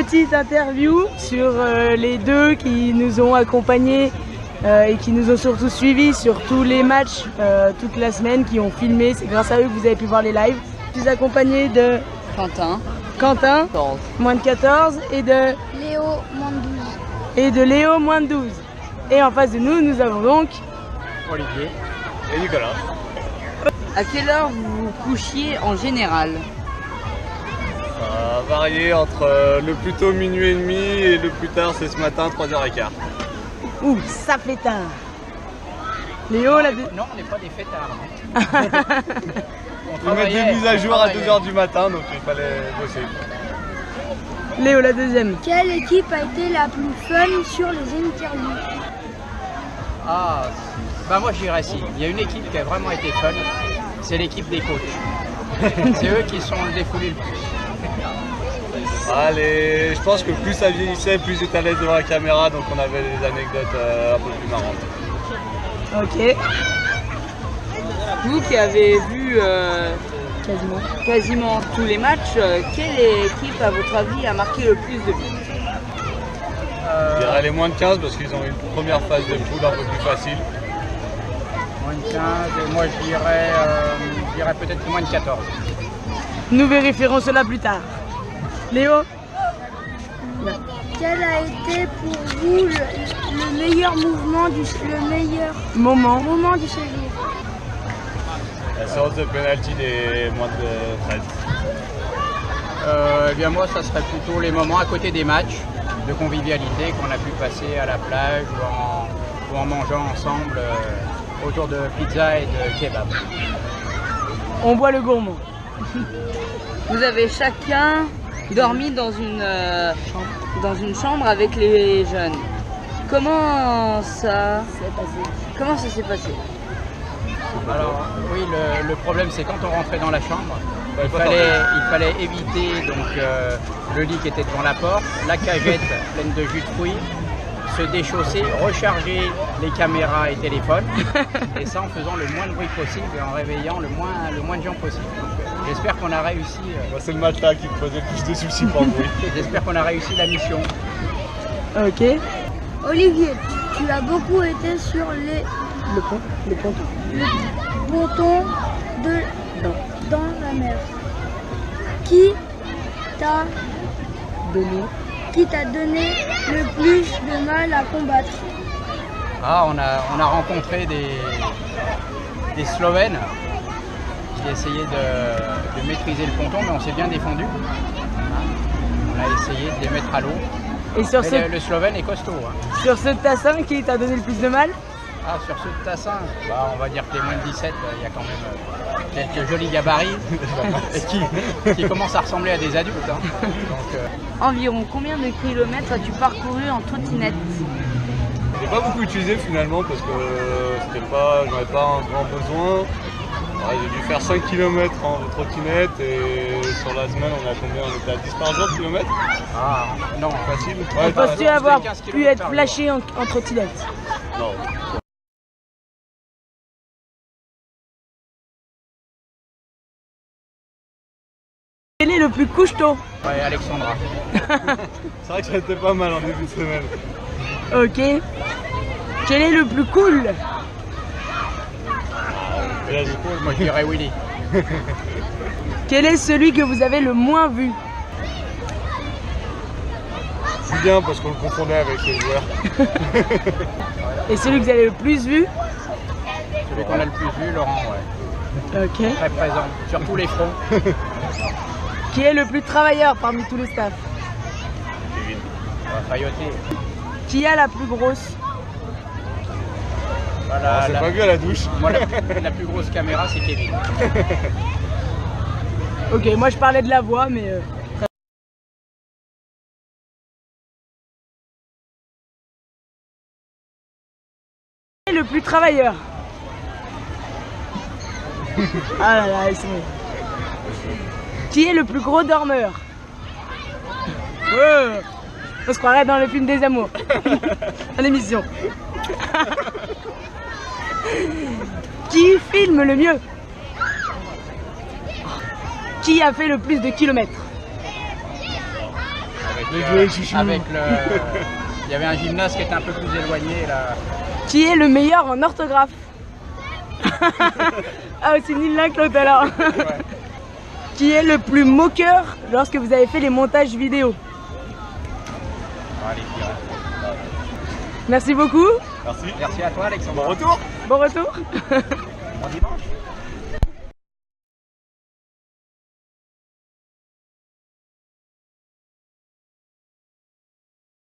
Petite interview sur les deux qui nous ont accompagnés et qui nous ont surtout suivis sur tous les matchs toute la semaine, qui ont filmé. C'est grâce à eux que vous avez pu voir les lives. Je suis accompagné de Quentin, moins de 14, et de Léo, moins de 12. Et de Léo, moins de 12. Et en face de nous, nous avons donc Olivier et Nicolas. à quelle heure vous vous couchiez en général? Ça a varié entre le plus tôt minuit et demi et le plus tard c'est ce matin 3h15. ouh, ça fait tard. Léo, Non, on n'est pas des fêtards. Ils mettent des mises à jour à 2h du matin donc il fallait bosser. Léo, la deuxième. Quelle équipe a été la plus fun sur les interviews? Ah, bah moi je dirais si. Il y a une équipe qui a vraiment été fun, c'est l'équipe des coachs. C'est eux qui sont le défoulé le plus. Allez, je pense que plus ça vieillissait, plus j'étais à l'aise devant la caméra donc on avait des anecdotes un peu plus marrantes. Ok. Vous qui avez vu Quasiment. quasiment tous les matchs, quelle équipe à votre avis a marqué le plus de buts? Je dirais les moins de 15 parce qu'ils ont eu une première phase de poule un peu plus facile. Moins de 15, et moi je dirais peut-être moins de 14. Nous vérifierons cela plus tard. Léo, Quel a été pour vous le meilleur mouvement, le meilleur moment. moment du séjour? La séance de pénalty des moins de 13. Eh bien moi ça serait plutôt les moments à côté des matchs de convivialité qu'on a pu passer à la plage ou en mangeant ensemble autour de pizza et de kebab. On boit le gourmand. Vous avez chacun dormi dans une chambre avec les jeunes. Comment ça s'est passé? Alors oui, le problème c'est quand on rentrait dans la chambre, il fallait éviter donc, le lit qui était devant la porte, la cagette pleine de jus de fruits, se déchausser, recharger les caméras et téléphones, et ça en faisant le moins de bruit possible et en réveillant le moins de gens possible. Donc, j'espère qu'on a réussi. C'est le matelas qui me faisait le plus de soucis pour le bruit. J'espère qu'on a réussi la mission. Ok. Olivier, tu as beaucoup été sur Le ponton. le ponton dans la mer. Qui t'a donné le plus de mal à combattre? Ah, on a rencontré des Slovènes qui essayaient de maîtriser le ponton, mais on s'est bien défendu. On a essayé de les mettre à l'eau. Et sur Le Slovène est costaud. sur ce tassin, qui t'a donné le plus de mal? Ah, sur ce tassin, on va dire que les moins de 17, il y a quand même quelques jolis gabarits qui commencent à ressembler à des adultes. Donc, Environ combien de kilomètres as-tu parcouru en trottinette? J'ai pas beaucoup utilisé finalement parce que j'en avais pas un grand besoin. J'ai dû faire 5 km en trottinette et sur la semaine on a combien? On était à 10 par jour de kilomètres? ah, non, Facile. Penses-tu avoir 15 pu kilomètres être par flashé en trottinette? Non. Quel est le plus couche-tôt? Ouais, Alexandra. C'est vrai que ça a été pas mal en début de semaine. Ok. Quel est le plus cool? Moi je dirais Willy. Quel est celui que vous avez le moins vu? Julien parce qu'on le confondait avec les joueurs. Et celui que vous avez le plus vu? Celui qu'on a le plus vu, Laurent, ouais. Ok. Très présent, sur tous les fronts. Qui est le plus travailleur parmi tous les staffs? Kevin. On va failloter. Qui a la plus grosse? Voilà, On s'est pas vu à la douche. moi, la plus grosse caméra, c'est Kevin. Ok, moi je parlais de la voix, mais... Qui est le plus travailleur? Ah là là, ils sont... Qui est le plus gros dormeur? Ouais. On se croirait dans le film des amours. À l'émission. Qui filme le mieux? Qui a fait le plus de kilomètres? avec le... Il y avait un gymnase qui était un peu plus éloigné là. Qui est le meilleur en orthographe? Ah, aussi nul l'un que l'autre alors. Ouais. Qui est le plus moqueur lorsque vous avez fait les montages vidéo? Allez, je dirais. Merci beaucoup. Merci. Merci à toi Alexandre. Bon retour. Bon retour. Bon dimanche.